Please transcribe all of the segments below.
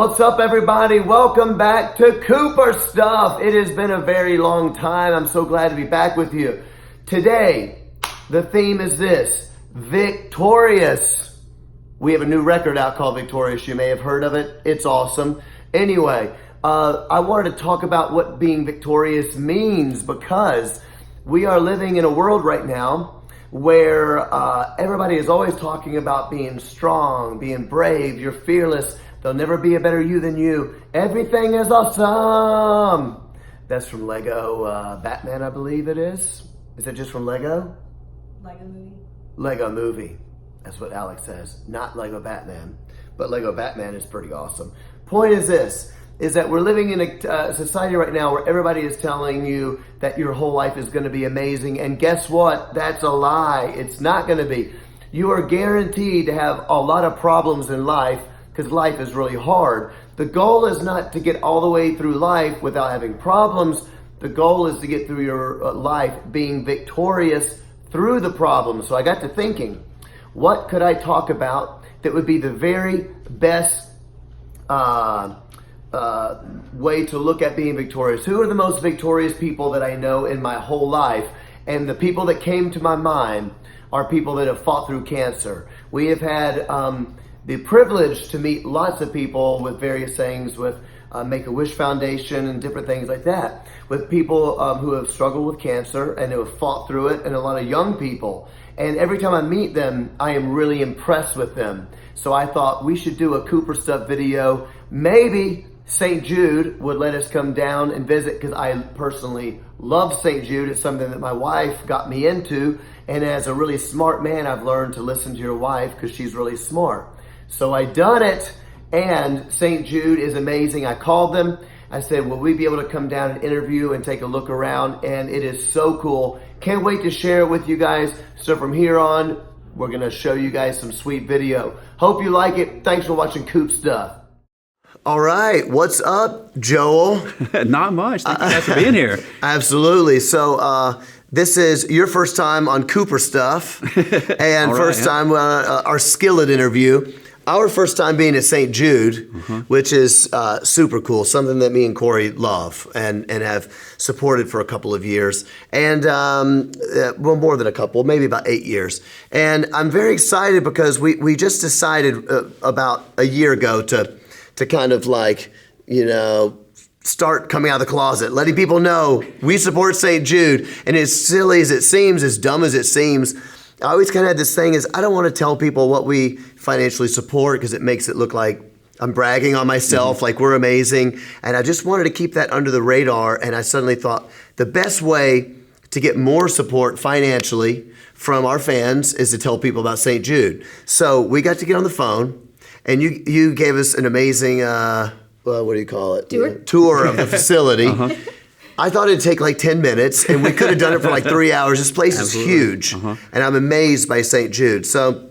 What's up, everybody? Welcome back to Cooper Stuff. It has been a very long time. I'm so glad to be back with you. Today, the theme is this: Victorious. We have a new record out called Victorious. You may have heard of it. It's awesome. Anyway, I wanted to talk about what being victorious means, because we are living in a world right now where everybody is always talking about being strong, being brave, you're fearless. There'll never be a better you than you. Everything is awesome. That's from Lego Batman, I believe it is. Is it just from Lego? Lego movie. Lego movie. That's what Alex says. Not Lego Batman. But Lego Batman is pretty awesome. Point is this, is that we're living in a society right now where everybody is telling you that your whole life is going to be amazing. And guess what? That's a lie. It's not going to be. You are guaranteed to have a lot of problems in life, because life is really hard. The goal is not to get all the way through life without having problems. The goal is to get through your life being victorious through the problems. So I got to thinking, what could I talk about that would be the very best way to look at being victorious? Who are the most victorious people that I know in my whole life? And the people that came to my mind are people that have fought through cancer. We have had the privilege to meet lots of people with various things, with Make-A-Wish Foundation and different things like that, with people who have struggled with cancer and who have fought through it, and a lot of young people. And every time I meet them, I am really impressed with them. So I thought we should do a Cooper Stuff video. Maybe St. Jude would let us come down and visit, because I personally love St. Jude. It's something that my wife got me into. And as a really smart man, I've learned to listen to your wife because she's really smart. So I done it, and St. Jude is amazing. I called them. I said, will we be able to come down and interview and take a look around? And it is so cool. Can't wait to share it with you guys. So from here on, we're going to show you guys some sweet video. Hope you like it. Thanks for watching Coop Stuff. All right. What's up, Joel? Not much. Thank you guys for being here. Absolutely. So, this is your first time on Cooper Stuff, and first time our Skillet interview. Our first time being at St. Jude, which is super cool, something that me and Corey love and have supported for a couple of years. And, well, more than a couple, maybe about 8 years. And I'm very excited because we just decided about a year ago to kind of like, you know, start coming out of the closet, letting people know we support St. Jude. And as silly as it seems, as dumb as it seems, I always kind of had this thing is I don't want to tell people what we financially support, because it makes it look like I'm bragging on myself, like we're amazing. And I just wanted to keep that under the radar. And I suddenly thought the best way to get more support financially from our fans is to tell people about St. Jude. So we got to get on the phone, and you gave us an amazing, what do you call it? Tour of the facility. I thought it'd take like 10 minutes, and we could have done it for like 3 hours. This place is huge, and I'm amazed by St. Jude. So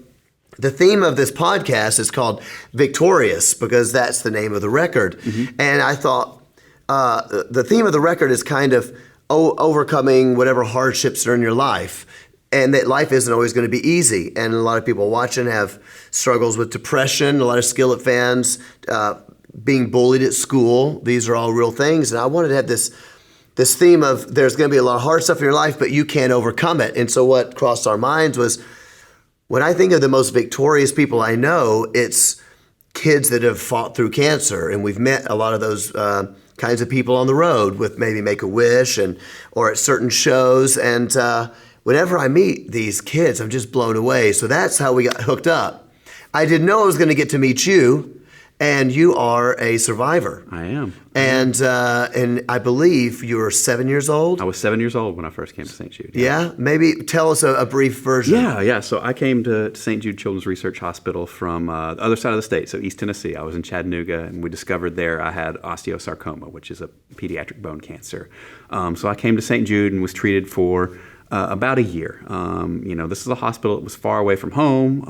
the theme of this podcast is called Victorious, because that's the name of the record. And I thought the theme of the record is kind of overcoming whatever hardships are in your life, and that life isn't always going to be easy. And a lot of people watching have struggles with depression, a lot of Skillet fans, being bullied at school. These are all real things. And I wanted to have this theme of there's going to be a lot of hard stuff in your life, but you can't overcome it. And so what crossed our minds was, when I think of the most victorious people I know, it's kids that have fought through cancer. And we've met a lot of those kinds of people on the road with maybe Make-A-Wish or at certain shows. And whenever I meet these kids, I'm just blown away. So that's how we got hooked up. I didn't know I was going to get to meet you. And you are a survivor. I am. And I believe you were 7 years old? I was 7 years old when I first came to St. Jude. Yeah? Maybe tell us a brief version. Yeah. So I came to St. Jude Children's Research Hospital from the other side of the state, so East Tennessee. I was in Chattanooga, and we discovered there I had osteosarcoma, which is a pediatric bone cancer. So I came to St. Jude and was treated for about a year. This is a hospital that was far away from home.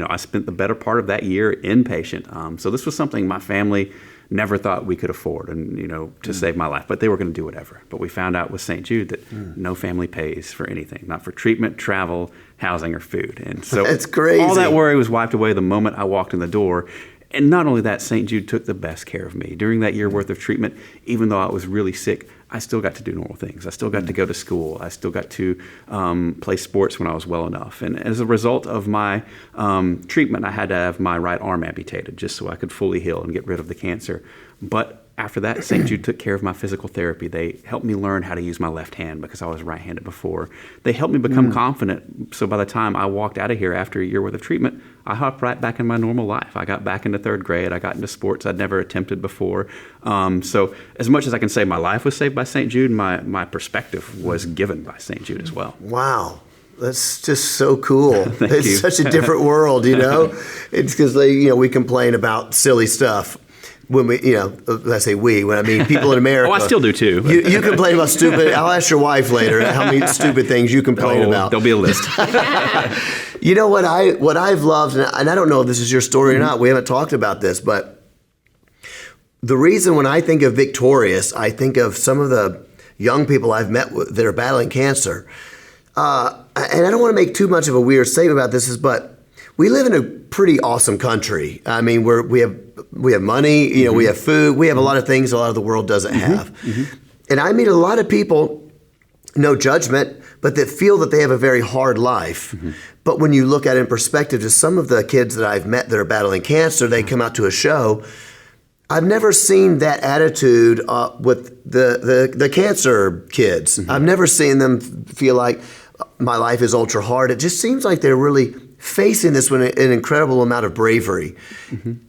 I spent the better part of that year inpatient. So this was something my family never thought we could afford to save my life, but they were going to do whatever. But we found out with St. Jude that no family pays for anything, not for treatment, travel, housing, or food. And so that's crazy. All that worry was wiped away the moment I walked in the door. And not only that, St. Jude took the best care of me. During that year worth of treatment, even though I was really sick, I still got to do normal things. I still got to go to school. I still got to play sports when I was well enough. And as a result of my treatment, I had to have my right arm amputated just so I could fully heal and get rid of the cancer. But after that, St. Jude took care of my physical therapy. They helped me learn how to use my left hand because I was right-handed before. They helped me become confident. So by the time I walked out of here after a year worth of treatment, I hopped right back in my normal life. I got back into third grade. I got into sports I'd never attempted before. So as much as I can say my life was saved by St. Jude, my perspective was given by St. Jude as well. Wow. That's just so cool. It's you. such a different world, It's because we complain about silly stuff. When we, I say we, when I mean people in America. Oh, I still do too. You complain about stupid. I'll ask your wife later how many stupid things you complain about. There'll be a list. You know what I've loved, and I don't know if this is your story or not. We haven't talked about this, but the reason when I think of Victorious, I think of some of the young people I've met that are battling cancer. And I don't want to make too much of a weird statement about this, but we live in a pretty awesome country. I mean, we have money, we have food, we have a lot of things a lot of the world doesn't have. And I meet a lot of people, no judgment, but that feel that they have a very hard life. But when you look at it in perspective, to some of the kids that I've met that are battling cancer, they come out to a show. I've never seen that attitude with the cancer kids. I've never seen them feel like my life is ultra hard. It just seems like they're really facing this with an incredible amount of bravery.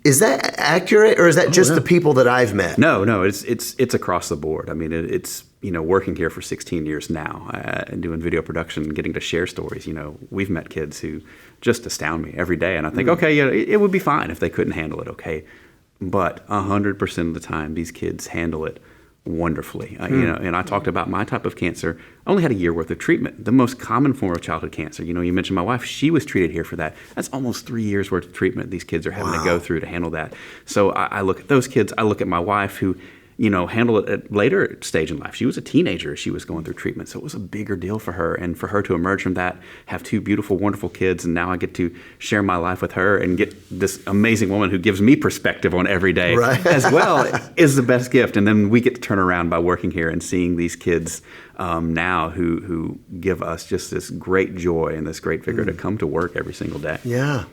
Is that accurate, or is that just the people that I've met? No, it's across the board. I mean, it's working here for 16 years now and doing video production and getting to share stories. We've met kids who just astound me every day, and I think, okay, it would be fine if they couldn't handle it, okay, but 100% of the time, these kids handle it wonderfully. And I talked about my type of cancer. I only had a year worth of treatment. The most common form of childhood cancer, you mentioned my wife, she was treated here for that. That's almost 3 years worth of treatment these kids are having to go through to handle that. So I look at those kids, I look at my wife who, handle it at later stage in life. She was a teenager as she was going through treatment, so it was a bigger deal for her. And for her to emerge from that, have two beautiful, wonderful kids, and now I get to share my life with her and get this amazing woman who gives me perspective on every day as well is the best gift. And then we get to turn around by working here and seeing these kids now who give us just this great joy and this great vigor to come to work every single day. Yeah.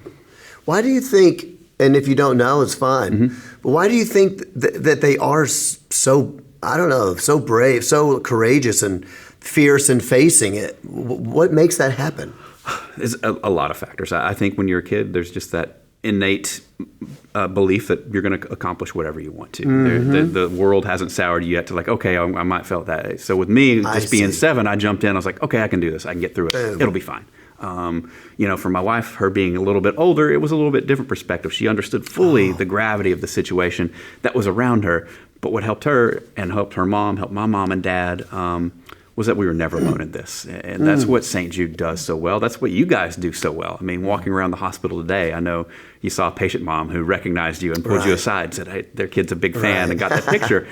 Why do you think, and if you don't know, it's fine, but why do you think that they are so, so brave, so courageous and fierce in facing it? What makes that happen? It's a lot of factors. I think when you're a kid, there's just that innate belief that you're going to accomplish whatever you want to. The world hasn't soured you yet to okay, I might felt that. So with me, just being 7, I jumped in. I was like, okay, I can do this. I can get through it. It'll be fine. For my wife, her being a little bit older, it was a little bit different perspective. She understood fully the gravity of the situation that was around her. But what helped her and helped her mom, helped my mom and dad, was that we were never alone in this. And that's what St. Jude does so well. That's what you guys do so well. I mean, walking around the hospital today, I know you saw a patient mom who recognized you and pulled you aside and said, hey, their kid's a big fan and got that picture.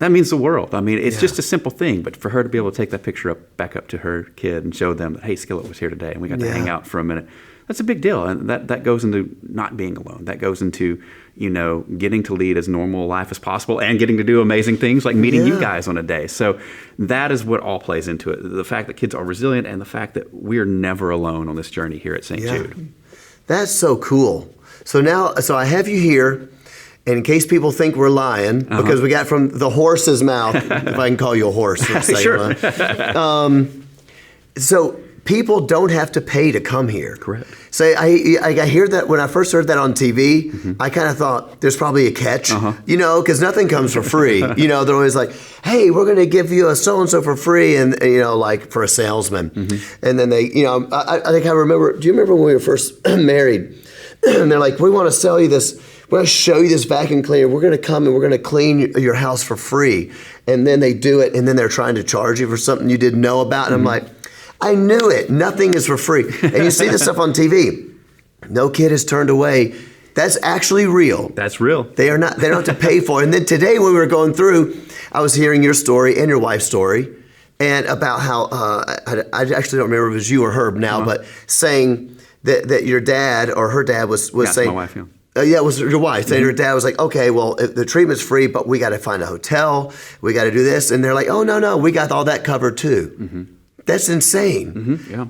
That means the world. I mean, it's just a simple thing, but for her to be able to take that picture back up to her kid and show them that, hey, Skillet was here today and we got to hang out for a minute, that's a big deal. And that goes into not being alone. That goes into, getting to lead as normal a life as possible and getting to do amazing things like meeting you guys on a day. So that is what all plays into it. The fact that kids are resilient and the fact that we're never alone on this journey here at St. Jude. That's so cool. So I have you here. And in case people think we're lying, because we got from the horse's mouth, if I can call you a horse for a second. Sure. So people don't have to pay to come here. Correct. So I hear that when I first heard that on TV, I kind of thought there's probably a catch, because nothing comes for free. They're always like, hey, we're going to give you a so-and-so for free, and like for a salesman. And then they, I think I remember, do you remember when we were first married? And they're like, we want to sell you this. We're going to show you this vacuum cleaner. We're going to come and we're going to clean your house for free. And then they do it, and then they're trying to charge you for something you didn't know about. And I'm like, I knew it. Nothing is for free. And you see this stuff on TV. No kid is turned away. That's actually real. That's real. They don't have to pay for it. And then today when we were going through, I was hearing your story and your wife's story, and about how, I actually don't remember if it was you or Herb now, but saying that your dad or her dad was saying, my wife, Yeah, it was your wife. And her dad was like, okay, well, the treatment's free, but we got to find a hotel. We got to do this. And they're like, oh, no, we got all that covered too. That's insane. Yeah.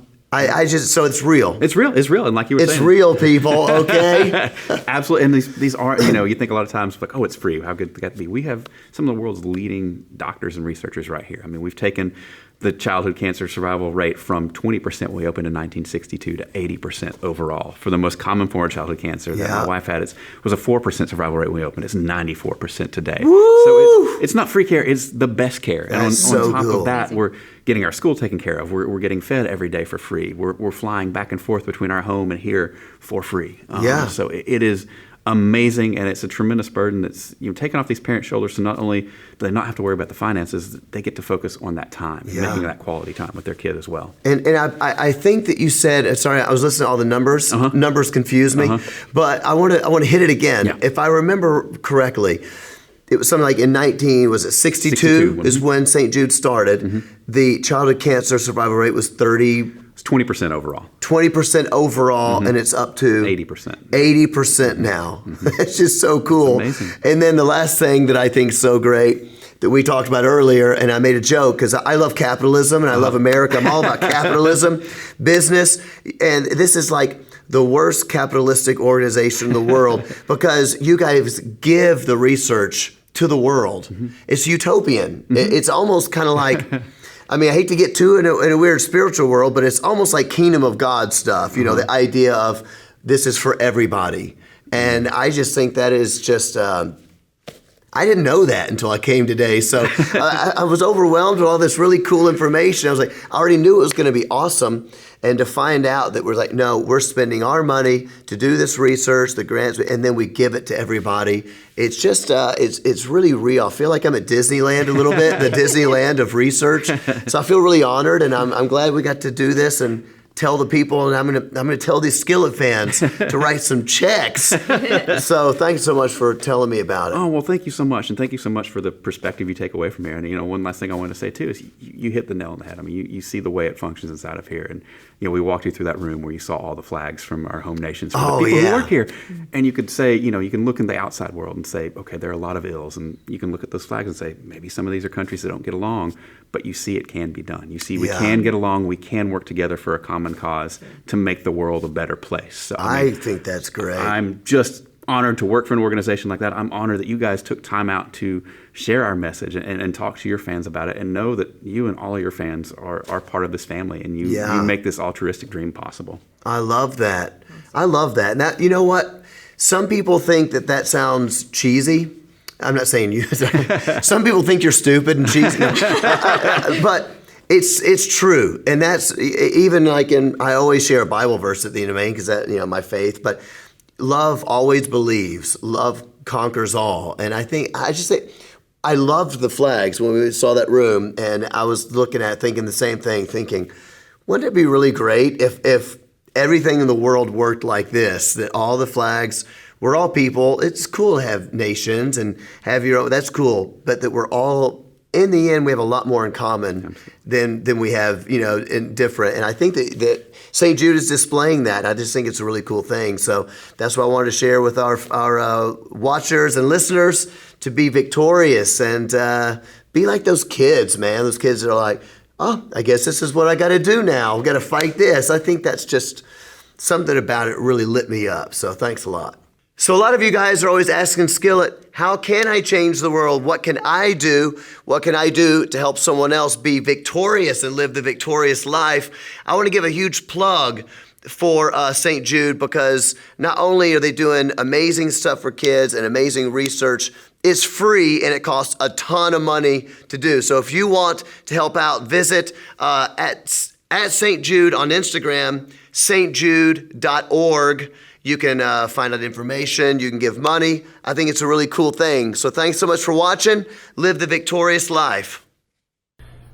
So it's real. It's real. And like you were saying. It's real, people, okay? Absolutely. And these are, you think a lot of times, like, oh, it's free. How good could that be? We have some of the world's leading doctors and researchers right here. I mean, we've taken the childhood cancer survival rate from 20% when we opened in 1962 to 80% overall for the most common form of childhood cancer that my wife had. It was a 4% survival rate when we opened. It's 94% today. Woo! So it's not free care. It's the best care. And on top of that, we're getting our school taken care of. We're getting fed every day for free. We're flying back and forth between our home and here for free. So it is amazing, and it's a tremendous burden that's taken off these parents' shoulders. So not only do they not have to worry about the finances, they get to focus on that time, making that quality time with their kid as well. And I think that you said, sorry, I was listening to all the numbers. Numbers confuse me, but I want to hit it again. Yeah. If I remember correctly, it was something like in 62 is when St. Jude started. The childhood cancer survival rate was 20% overall. 20% overall, and it's up to 80%. 80% now. It's just so cool. It's amazing. And then the last thing that I think is so great that we talked about earlier, and I made a joke because I love capitalism and I love America. I'm all about capitalism, business, and this is like the worst capitalistic organization in the world because you guys give the research to the world. It's utopian. It's almost kind of like, I mean, I hate to get too in a weird spiritual world, but it's almost like kingdom of God stuff, the idea of this is for everybody. And I just think that is just, I didn't know that until I came today. So I was overwhelmed with all this really cool information. I was like, I already knew it was going to be awesome. And to find out that we're like, no, we're spending our money to do this research, the grants, and then we give it to everybody. It's just, it's really real. I feel like I'm at Disneyland a little bit, the Disneyland of research. So I feel really honored, and I'm glad we got to do this and tell the people, and I'm gonna tell these Skillet fans to write some checks. So thanks so much for telling me about it. Oh, well, thank you so much, and thank you so much for the perspective you take away from here. And one last thing I want to say too is you hit the nail on the head. I mean, you see the way it functions inside of here, and we walked you through that room where you saw all the flags from our home nations for the people who work here, and you could say, you can look in the outside world and say, okay, there are a lot of ills, and you can look at those flags and say, maybe some of these are countries that don't get along, but you see it can be done. You see we can get along, we can work together for a common cause to make the world a better place. So, I think that's great. I'm just honored to work for an organization like that. I'm honored that you guys took time out to share our message and talk to your fans about it, and know that you and all of your fans are part of this family, and you make this altruistic dream possible. I love that. I love that. And that, you know what? Some people think that sounds cheesy. I'm not saying you. Some people think you're stupid and cheesy. But it's true. And that's even like I always share a Bible verse at the end of Maine because that, my faith. But love always believes. Love conquers all. And I just say, I loved the flags when we saw that room. And I was looking at thinking the same thing, thinking, wouldn't it be really great if everything in the world worked like this, that all the flags, we're all people. It's cool to have nations and have your own, that's cool. But that we're all, in the end, we have a lot more in common than we have, in different. And I think that St. Jude is displaying that. I just think it's a really cool thing. So that's what I wanted to share with our watchers and listeners, to be victorious and be like those kids, man. Those kids that are like, oh, I guess this is what I got to do now. I've got to fight this. I think that's just something about it really lit me up. So thanks a lot. So a lot of you guys are always asking Skillet, how can I change the world? What can I do? What can I do to help someone else be victorious and live the victorious life? I want to give a huge plug for St. Jude, because not only are they doing amazing stuff for kids and amazing research, it's free and it costs a ton of money to do. So if you want to help out, visit at St. Jude on Instagram, stjude.org. You can find out information. You can give money. I think it's a really cool thing. So thanks so much for watching. Live the victorious life.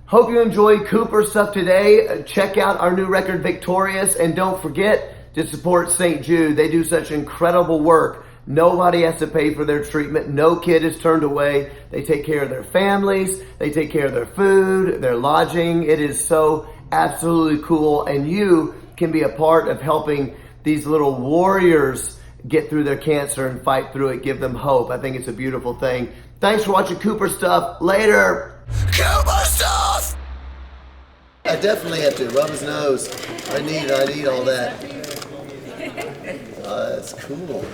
Hope you enjoyed Cooper stuff today. Check out our new record, Victorious. And don't forget to support St. Jude. They do such incredible work. Nobody has to pay for their treatment. No kid is turned away. They take care of their families. They take care of their food, their lodging. It is so absolutely cool. And you can be a part of helping these little warriors get through their cancer and fight through it, give them hope. I think it's a beautiful thing. Thanks for watching Cooper Stuff. Later. Cooper Stuff! I definitely have to rub his nose. I need all that. That's cool.